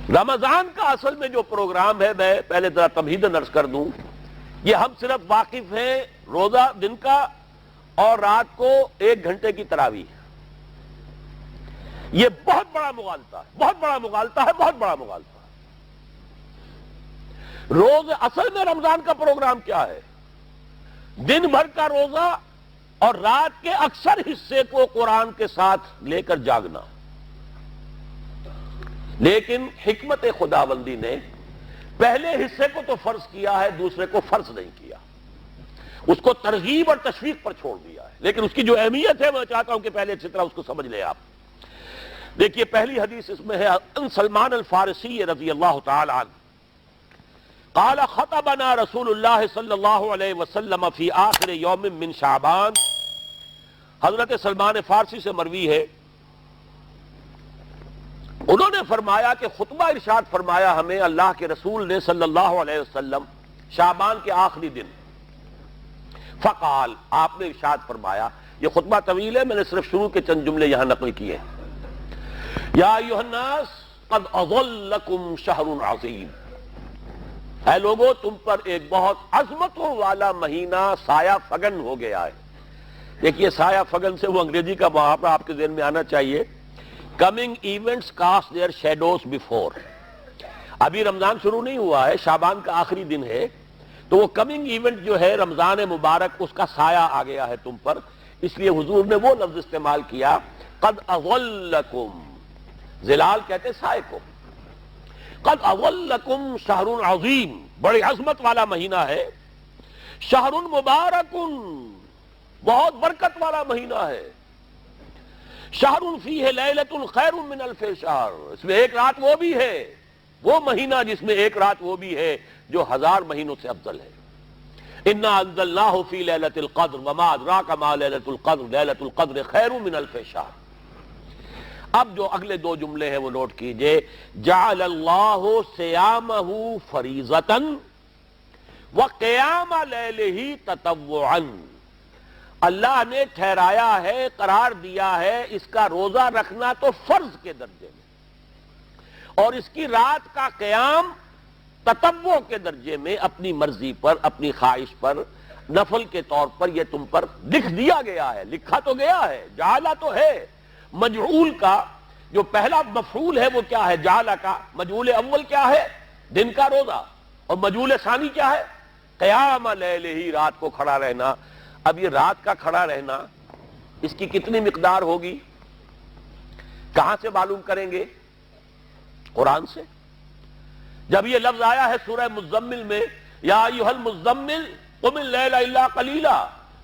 رمضان کا اصل میں جو پروگرام ہے، میں پہلے ذرا تمہیداً عرض کر دوں، یہ ہم صرف واقف ہیں روزہ دن کا اور رات کو 1 گھنٹے کی تراویح. یہ بہت بڑا مغالطہ ہے، بہت بڑا مغالطہ ہے، بہت بڑا مغالطہ ہے. روز اصل میں رمضان کا پروگرام کیا ہے؟ دن بھر کا روزہ اور رات کے اکثر حصے کو قرآن کے ساتھ لے کر جاگنا. لیکن حکمت خداوندی نے پہلے حصے کو تو فرض کیا ہے، دوسرے کو فرض نہیں کیا، اس کو ترغیب اور تشویق پر چھوڑ دیا ہے. لیکن اس کی جو اہمیت ہے میں چاہتا ہوں کہ پہلے اچھی طرح اس کو سمجھ لیں آپ. دیکھیے پہلی حدیث اس میں ہے ان سلمان الفارسی رضی اللہ تعالی عنہ قال خطبنا رسول اللہ صلی اللہ علیہ وسلم فی آخر یوم من شعبان. حضرت سلمان فارسی سے مروی ہے، انہوں نے فرمایا کہ خطبہ ارشاد فرمایا ہمیں اللہ کے رسول نے صلی اللہ علیہ وسلم شعبان کے آخری دن. فقال، آپ نے ارشاد فرمایا، یہ خطبہ طویل ہے، میں نے صرف شروع کے چند جملے یہاں نقل کیے. یا ایھا الناس قد اظلکم شہر عظیم، اے لوگو تم پر ایک بہت عظمتوں والا مہینہ سایہ فگن ہو گیا ہے. دیکھیے سایہ فگن سے وہ انگریزی کا محاورہ آپ کے ذہن میں آنا چاہیے، coming events cast their shadows before. ابھی رمضان شروع نہیں ہوا ہے، شعبان کا آخری دن ہے، تو وہ کمنگ ایونٹ جو ہے رمضان مبارک، اس کا سایہ آ گیا ہے تم پر. اس لیے حضور نے وہ لفظ استعمال کیا قد اظلکم، ظلال کہتے سائے کو. قد اظلکم شہر عظیم، بڑی عظمت والا مہینہ ہے. شہر مبارک، بہت برکت والا مہینہ ہے. شہر فیہ لیلۃ خیر من الف شہر، اس میں ایک رات وہ بھی ہے، وہ مہینہ جس میں ایک رات وہ بھی ہے جو 1000 مہینوں سے افضل ہے. انا انزلناہ فی لیلۃ القدر وما ادراک ما لیلۃ القدر لیلۃ القدر خیر من الف شہر. اب جو اگلے 2 جملے ہیں وہ نوٹ کیجئے. جعل اللہ صیامہ فریضۃ وقیام لیلہ تطوعا، اللہ نے ٹھہرایا ہے، قرار دیا ہے اس کا روزہ رکھنا تو فرض کے درجے میں، اور اس کی رات کا قیام تطوع کے درجے میں، اپنی مرضی پر، اپنی خواہش پر، نفل کے طور پر یہ تم پر لکھ دیا گیا ہے. لکھا تو گیا ہے، جعلہ تو ہے. مجعول کا جو پہلا مفعول ہے وہ کیا ہے؟ جعلہ کا. مجعول اول کیا ہے؟ دن کا روزہ. اور مجعول ثانی کیا ہے؟ قیام لیلہ، رات کو کھڑا رہنا. اب یہ رات کا کھڑا رہنا اس کی کتنی مقدار ہوگی؟ کہاں سے معلوم کریں گے؟ قرآن سے. جب یہ لفظ آیا ہے سورہ مزمل میں، یا ایھا المزمل قم اللیل الا قلیلا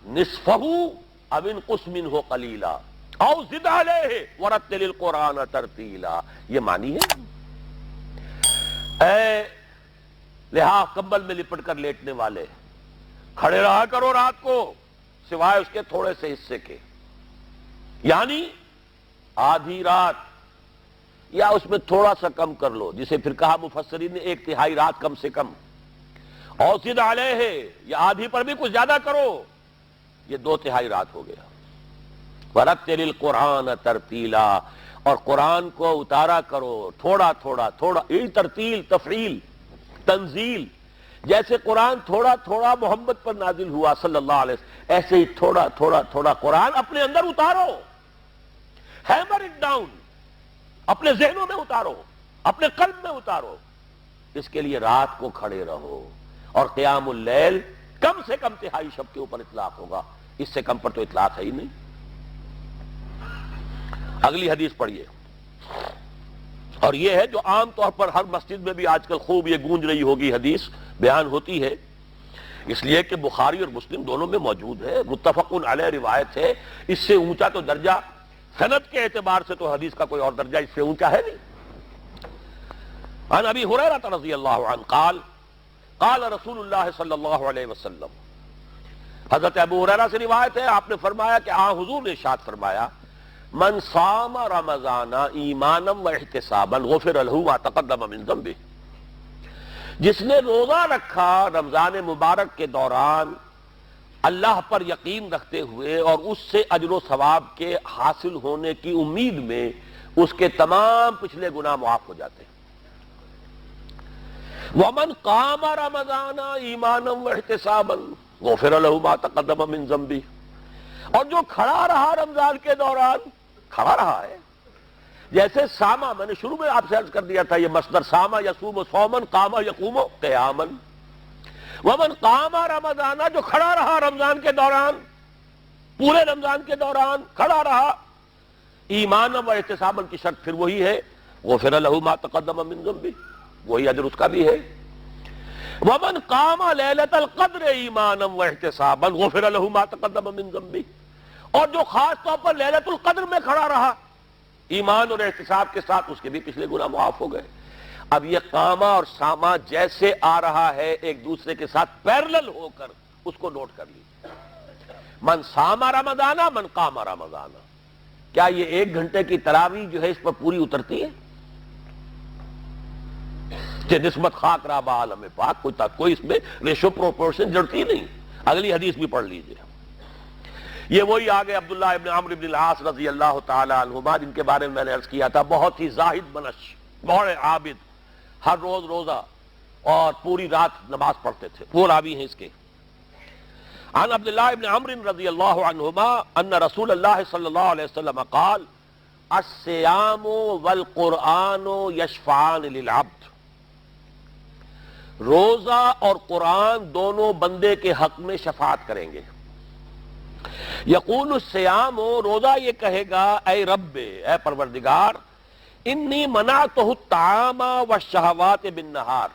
نصفہ او انقص منہ قلیلا او زد علیہ ورتل القرآن ترتیلا. یہ معنی ہے اے لحاف کمبل میں لپٹ کر لیٹنے والے، کھڑے رہا کرو رات کو سوائے اس کے تھوڑے سے حصے کے، یعنی آدھی رات یا اس میں تھوڑا سا کم کر لو، جسے پھر کہا مفسرین نے 1/3 رات کم سے کم. اور زد علیہ، یا آدھی پر بھی کچھ زیادہ کرو، یہ 2/3 رات ہو گیا. ورتل القرآن ترتیلا، اور قرآن کو اتارا کرو تھوڑا تھوڑا تھوڑا. یہ ترتیل، تفعیل، تنزیل. جیسے قرآن تھوڑا تھوڑا محمد پر نازل ہوا صلی اللہ علیہ وسلم، ایسے ہی تھوڑا تھوڑا تھوڑا قرآن اپنے اندر اتارو. ہیمر اٹ ڈاؤن، اپنے ذہنوں میں اتارو، اپنے قلب میں اتارو. اس کے لیے رات کو کھڑے رہو. اور قیام اللیل کم سے کم تہائی شب کے اوپر اطلاق ہوگا، اس سے کم پر تو اطلاق ہے ہی نہیں. اگلی حدیث پڑھیے. اور یہ ہے جو عام طور پر ہر مسجد میں بھی آج کل خوب یہ گونج رہی ہوگی، حدیث بیان ہوتی ہے، اس لیے کہ بخاری اور مسلم دونوں میں موجود ہے، متفق علیہ روایت ہے. اس سے اونچا تو درجہ سند کے اعتبار سے تو حدیث کا کوئی اور درجہ اس سے اونچا ہے نہیں. عن ابی ہریرہ رضی اللہ عنہ قال قال رسول اللہ صلی اللہ علیہ وسلم، حضرت ابو ہریرہ سے روایت ہے، آپ نے فرمایا کہ حضور نے ارشاد فرمایا، من صام رمضان ایمانا و احتسابا غفر له ما تقدم من ذنبه، جس نے روزہ رکھا رمضان مبارک کے دوران اللہ پر یقین رکھتے ہوئے اور اس سے اجر و ثواب کے حاصل ہونے کی امید میں، اس کے تمام پچھلے گناہ معاف ہو جاتے ہیں. ومن قام رمضان ایمانا واحتسابا غفر له ما تقدم من ذنبه، اور جو کھڑا رہا رمضان کے دوران، کھڑا رہا ہے، جیسے ساما، میں نے شروع میں آپ سے عرض کر دیا تھا یہ مصدر ساما یصوم صوما قام یقوم قیاما، ومن قام رمضان، جو کھڑا رہا رمضان کے دوران، پورے رمضان کے دوران کھڑا رہا، ایمان و احتسابا کی شرط پھر وہی ہے، غفر له ما تقدم من ذنبه، وہی اجر اس کا بھی ہے، ومن قام لیلۃ القدر ایمانا واحتسابا غفر له ما تقدم من ذنبه، اور جو خاص طور پر لیلۃ القدر میں کھڑا رہا ایمان اور احتساب کے ساتھ، اس کے بھی پچھلے گناہ معاف ہو گئے۔ اب یہ قامہ اور سامہ جیسے آ رہا ہے ایک دوسرے کے ساتھ پیرلل ہو کر، اس کو نوٹ کر لیجیے، من سام رمضان من قام رمضان، کیا یہ 1 گھنٹے کی تراویح جو ہے اس پر پوری اترتی ہے کہ نسبت خاک رابع عالم پاک، کوئی اس میں ریشو پروپورشن جڑتی نہیں۔ اگلی حدیث بھی پڑھ لیجیے، یہ وہی آگے عبداللہ ابن عمرو بن العاص رضی اللہ تعالی عنہما، جن کے بارے میں میں نے عرض کیا تھا بہت ہی زاہد بنش، بڑے عابد، ہر روز روزہ اور پوری رات نماز پڑھتے تھے، وہ راوی ہیں اس کے۔ عن عبداللہ ابن عمرو رضی اللہ عنہما ان رسول اللہ صلی اللہ علیہ وسلم قال الصیام والقرآن یشفعان للعبد، روزہ اور قرآن دونوں بندے کے حق میں شفاعت کریں گے۔ یقول الصیام، روزہ یہ کہے گا اے رب، اے پروردگار، انی منعتہ الطعام والشہوات بالنہار،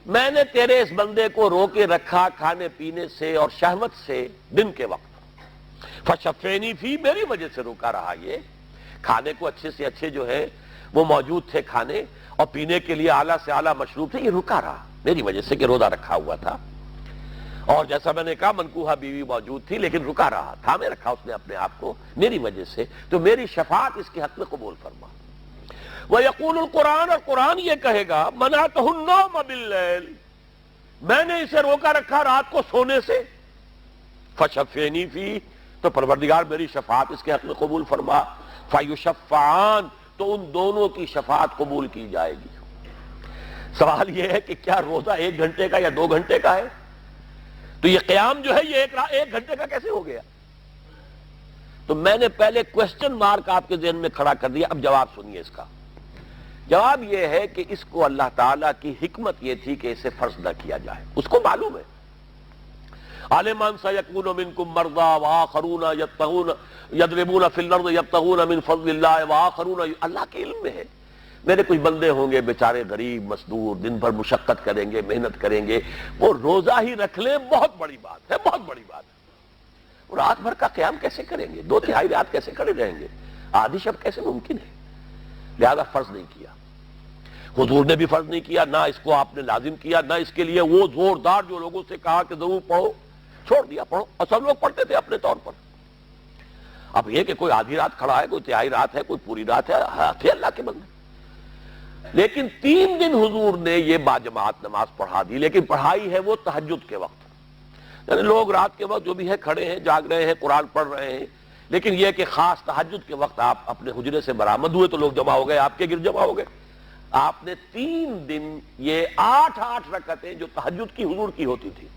میں نے تیرے اس بندے کو روکے رکھا کھانے پینے سے اور شہوت سے دن کے وقت، فشفینی فی، میری وجہ سے روکا رہا، یہ کھانے کو اچھے سے اچھے جو ہے وہ موجود تھے کھانے، اور پینے کے لیے اعلیٰ سے اعلیٰ مشروب تھے، یہ رکا رہا میری وجہ سے کہ روزہ رکھا ہوا تھا، اور جیسا میں نے کہا منکوحہ بیوی موجود تھی لیکن رکا رہا، تھامے رکھا اس نے اپنے آپ کو میری وجہ سے، تو میری شفاعت اس کے حق میں قبول فرما۔ وَيَقُولُ الْقُرْآنُ، اور قرآن یہ کہے گا مَنَعْتُهُ النَّوْمَ بِاللَّيْلِ، میں نے اسے روکا رکھا رات کو سونے سے، فَشَفِّعْنِي فِيهِ، تو پروردگار میری شفاعت اس کے حق میں قبول فرما، فَيُشَفَّعَانِ، تو ان دونوں کی شفاعت قبول کی جائے گی۔ سوال یہ ہے کہ کیا روزہ 1 گھنٹے کا یا 2 گھنٹے کا ہے؟ تو یہ قیام جو ہے یہ 1 گھنٹے کا کیسے ہو گیا؟ تو میں نے پہلے کوسچن مارک آپ کے ذہن میں کھڑا کر دیا، اب جواب سنیے اس کا۔ جواب یہ ہے کہ اس کو اللہ تعالیٰ کی حکمت یہ تھی کہ اسے فرض نہ کیا جائے، اس کو معلوم ہے۔ عَلِمَ أَنَّ سَيَكُونُ مِنكُم مَّرْضَىٰ وَآخَرُونَ يَضْرِبُونَ فِي الْأَرْضِ يَبْتَغُونَ مِن فَضْلِ اللَّهِ وَآخَرُونَ، اللہ کے علم میں ہے میرے کچھ بندے ہوں گے بیچارے غریب مزدور، دن بھر مشقت کریں گے، محنت کریں گے، وہ روزہ ہی رکھ لیں، بہت بڑی بات ہے، بہت بڑی بات ہے۔ وہ رات بھر کا قیام کیسے کریں گے؟ 2/3 رات کیسے کھڑے رہیں گے؟ آدھی شب کیسے ممکن ہے؟ لہذا فرض نہیں کیا، حضور نے بھی فرض نہیں کیا، نہ اس کو آپ نے لازم کیا، نہ اس کے لیے وہ زوردار جو لوگوں سے کہا کہ ضرور پڑھو، چھوڑ دیا پڑھو، اور سب لوگ پڑھتے تھے اپنے طور پر۔ اب یہ کہ کوئی آدھی رات کھڑا ہے، کوئی 1/3 رات ہے، کوئی پوری رات ہے، تھے اللہ کے بندے۔ لیکن 3 دن حضور نے یہ باجماعت نماز پڑھا دی، لیکن پڑھائی ہے وہ تہجد کے وقت، یعنی لوگ رات کے وقت جو بھی ہے کھڑے ہیں، جاگ رہے ہیں، قرآن پڑھ رہے ہیں، لیکن یہ کہ خاص تہجد کے وقت آپ اپنے حجرے سے برآمد ہوئے تو لوگ جمع ہو گئے، آپ کے گرد جمع ہو گئے۔ آپ نے 3 دن یہ 8 رکعتیں جو تہجد کی حضور کی ہوتی تھی،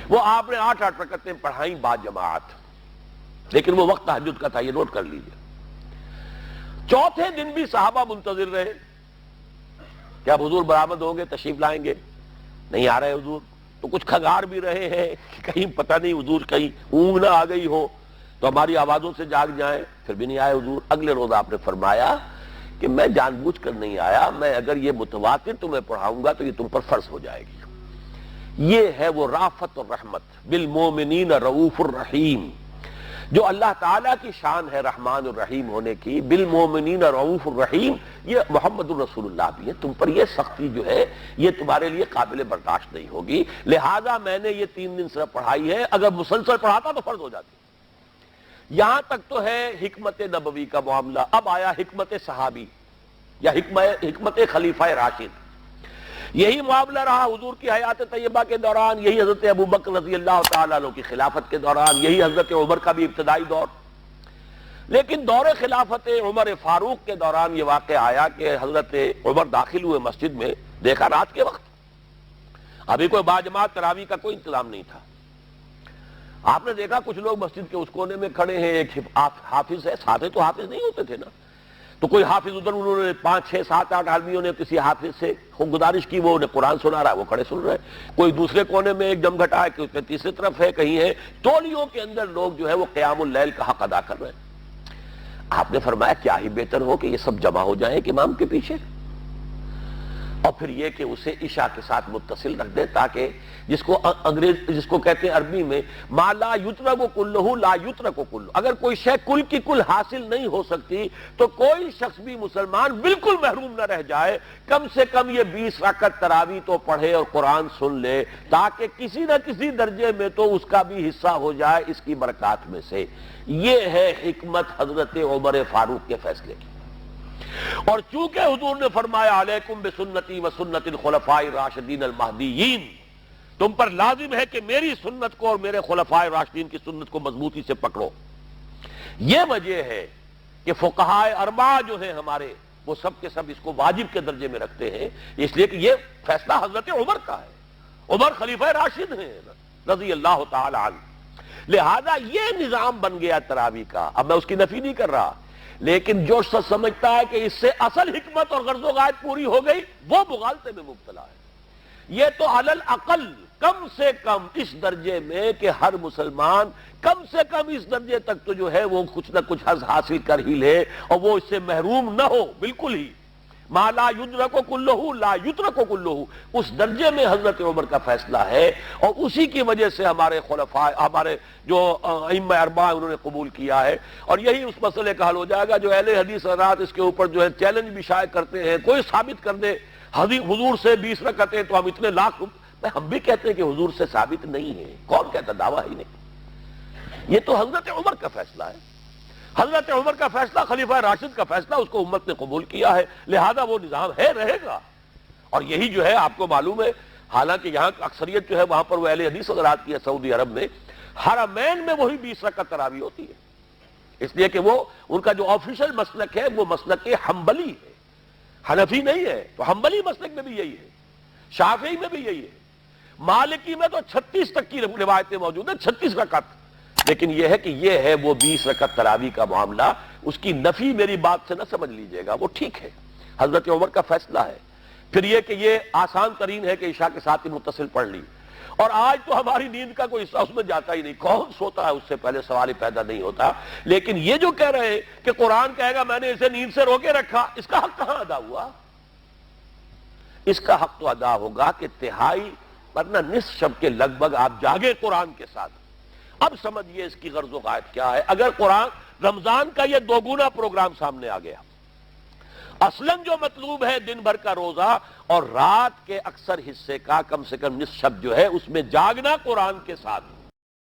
وہ آپ نے 8 رکعتیں پڑھائیں باجماعت، لیکن وہ وقت تہجد کا تھا، یہ نوٹ کر لیجئے۔ چوتھے دن بھی صحابہ منتظر رہے کہ اب حضور برآمد ہوں گے، تشریف لائیں گے، نہیں آ رہے حضور، تو کچھ کھنگار بھی رہے ہیں کہ کہیں پتہ نہیں حضور کہیں اونگ نہ آ گئی ہو تو ہماری آوازوں سے جاگ جائیں، پھر بھی نہیں آئے حضور۔ اگلے روز آپ نے فرمایا کہ میں جان بوجھ کر نہیں آیا، میں اگر یہ متواتر تمہیں پڑھاؤں گا تو یہ تم پر فرض ہو جائے گی۔ یہ ہے وہ رافت اور رحمت، بالمومنین رؤوف الرحیم، جو اللہ تعالیٰ کی شان ہے رحمان الرحیم ہونے کی، بالمومنین رؤوف الرحیم، یہ محمد الرسول اللہ بھی ہے، تم پر یہ سختی جو ہے یہ تمہارے لیے قابل برداشت نہیں ہوگی، لہذا میں نے یہ 3 دن صرف پڑھائی ہے، اگر مسلسل پڑھاتا تو فرض ہو جاتی۔ یہاں تک تو ہے حکمت نبوی کا معاملہ، اب آیا حکمت صحابی یا حکمت خلیفہ راشد۔ یہی معاملہ رہا حضور کی حیات طیبہ کے دوران، یہی حضرت ابوبکر رضی اللہ تعالیٰ عنہ کی خلافت کے دوران، یہی حضرت عمر کا بھی ابتدائی دور۔ لیکن دور خلافت عمر فاروق کے دوران یہ واقعہ آیا کہ حضرت عمر داخل ہوئے مسجد میں، دیکھا رات کے وقت ابھی کوئی باجماعت تراویح کا کوئی انتظام نہیں تھا. آپ نے دیکھا کچھ لوگ مسجد کے اس کونے میں کھڑے ہیں, ایک حافظ ہے, ساتھ تو حافظ نہیں ہوتے تھے نا, تو کوئی حافظ ادھر, انہوں نے 5 6 7 8 آدمیوں نے کسی حافظ سے گزارش کی, وہ انہیں قرآن سنا رہا ہے, وہ کھڑے سن رہے ہیں. کوئی دوسرے کونے میں ایک جمگھٹا ہے, کوئی تیسری طرف ہے, کہیں ہے, تولیوں کے اندر لوگ جو ہے وہ قیام اللیل کا حق ادا کر رہے ہیں. آپ نے فرمایا کیا ہی بہتر ہو کہ یہ سب جمع ہو جائیں ایک امام کے پیچھے, اور پھر یہ کہ اسے عشاء کے ساتھ متصل رکھ دیں, تاکہ جس کو کہتے ہیں عربی میں ما لا یترک کلہ لا یترک کلہ, اگر کوئی شے کل کی کل حاصل نہیں ہو سکتی تو کوئی شخص بھی مسلمان بالکل محروم نہ رہ جائے, کم سے کم یہ 20 رکعت تراویح تو پڑھے اور قرآن سن لے, تاکہ کسی نہ کسی درجے میں تو اس کا بھی حصہ ہو جائے اس کی برکات میں سے. یہ ہے حکمت حضرت عمر فاروق کے فیصلے کی. اور چونکہ حضور نے فرمایا علیکم بسنتی و سنت الخلفاء الراشدین المہدیین, تم پر لازم ہے کہ میری سنت کو اور میرے خلفاء راشدین کی سنت کو مضبوطی سے پکڑو. یہ وجہ ہے کہ فقہاء اربعہ جو ہیں ہمارے, وہ سب کے سب اس کو واجب کے درجے میں رکھتے ہیں, اس لیے کہ یہ فیصلہ حضرت عمر کا ہے, عمر خلیفہ راشد ہیں رضی اللہ تعالی عنہ. لہذا یہ نظام بن گیا تراویح کا. اب میں اس کی نفی نہیں کر رہا, لیکن جو شخص سمجھتا ہے کہ اس سے اصل حکمت اور غرض و غایت پوری ہو گئی, وہ مغالطے میں مبتلا ہے. یہ تو علی الاقل کم سے کم اس درجے میں کہ ہر مسلمان کم سے کم اس درجے تک تو جو ہے وہ کچھ نہ کچھ حظ حاصل کر ہی لے, اور وہ اس سے محروم نہ ہو بالکل ہی. ما لا یدرک کلہ لا یترک کلہ, اس درجے میں حضرت عمر کا فیصلہ ہے, اور اسی کی وجہ سے ہمارے خلفاء, ہمارے جو ائمہ اربعہ انہوں نے قبول کیا ہے. اور یہی اس مسئلے کا حل ہو جائے گا. جو اہل حدیث حضرات اس کے اوپر جو ہے چیلنج بھی شائع کرتے ہیں, کوئی ثابت کر دے حضور سے 20 رکعتیں تو ہم اتنے لاکھ, ہم بھی کہتے ہیں کہ حضور سے ثابت نہیں ہے. کون کہتا؟ دعویٰ ہی نہیں. یہ تو حضرت عمر کا فیصلہ ہے. حضرت عمر کا فیصلہ, خلیفہ راشد کا فیصلہ, اس کو امت نے قبول کیا ہے, لہذا وہ نظام ہے, رہے گا. اور یہی جو ہے آپ کو معلوم ہے, حالانکہ یہاں اکثریت جو ہے وہاں پر وہ اہل حدیث حضرات کی ہے سعودی عرب میں, حرمین میں وہی 20 رکعت تراویح ہوتی ہے, اس لیے کہ وہ ان کا جو آفیشل مسلک ہے وہ مسلک حنبلی ہے, حنفی نہیں ہے. تو حنبلی مسلک میں بھی یہی ہے, شافعی میں بھی یہی ہے, مالکی میں تو 36 تک کی روایتیں موجود ہیں, 36 رکعت. لیکن یہ ہے کہ یہ ہے وہ 20 رکعت تراویح کا معاملہ, اس کی نفی میری بات سے نہ سمجھ لیجئے گا, وہ ٹھیک ہے, حضرت عمر کا فیصلہ ہے. پھر یہ کہ یہ آسان ترین ہے کہ عشاء کے ساتھ ہی متصل پڑھ لی, اور آج تو ہماری نیند کا کوئی حصہ اس میں جاتا ہی نہیں, کون سوتا ہے اس سے پہلے, سوال ہی پیدا نہیں ہوتا. لیکن یہ جو کہہ رہے ہیں کہ قرآن کہے گا میں نے اسے نیند سے روکے رکھا, اس کا حق کہاں ادا ہوا؟ اس کا حق تو ادا ہوگا کہ تہائی ورنہ نصف شب کے لگ بھگ آپ جاگے قرآن کے ساتھ. اب سمجھئے اس کی غرض و غایت کیا ہے. اگر قرآن رمضان کا یہ دوگنا پروگرام سامنے آ گیا, اصلاً جو مطلوب ہے دن بھر کا روزہ اور رات کے اکثر حصے کا کم سے کم نصف شب جو ہے اس میں جاگنا قرآن کے ساتھ,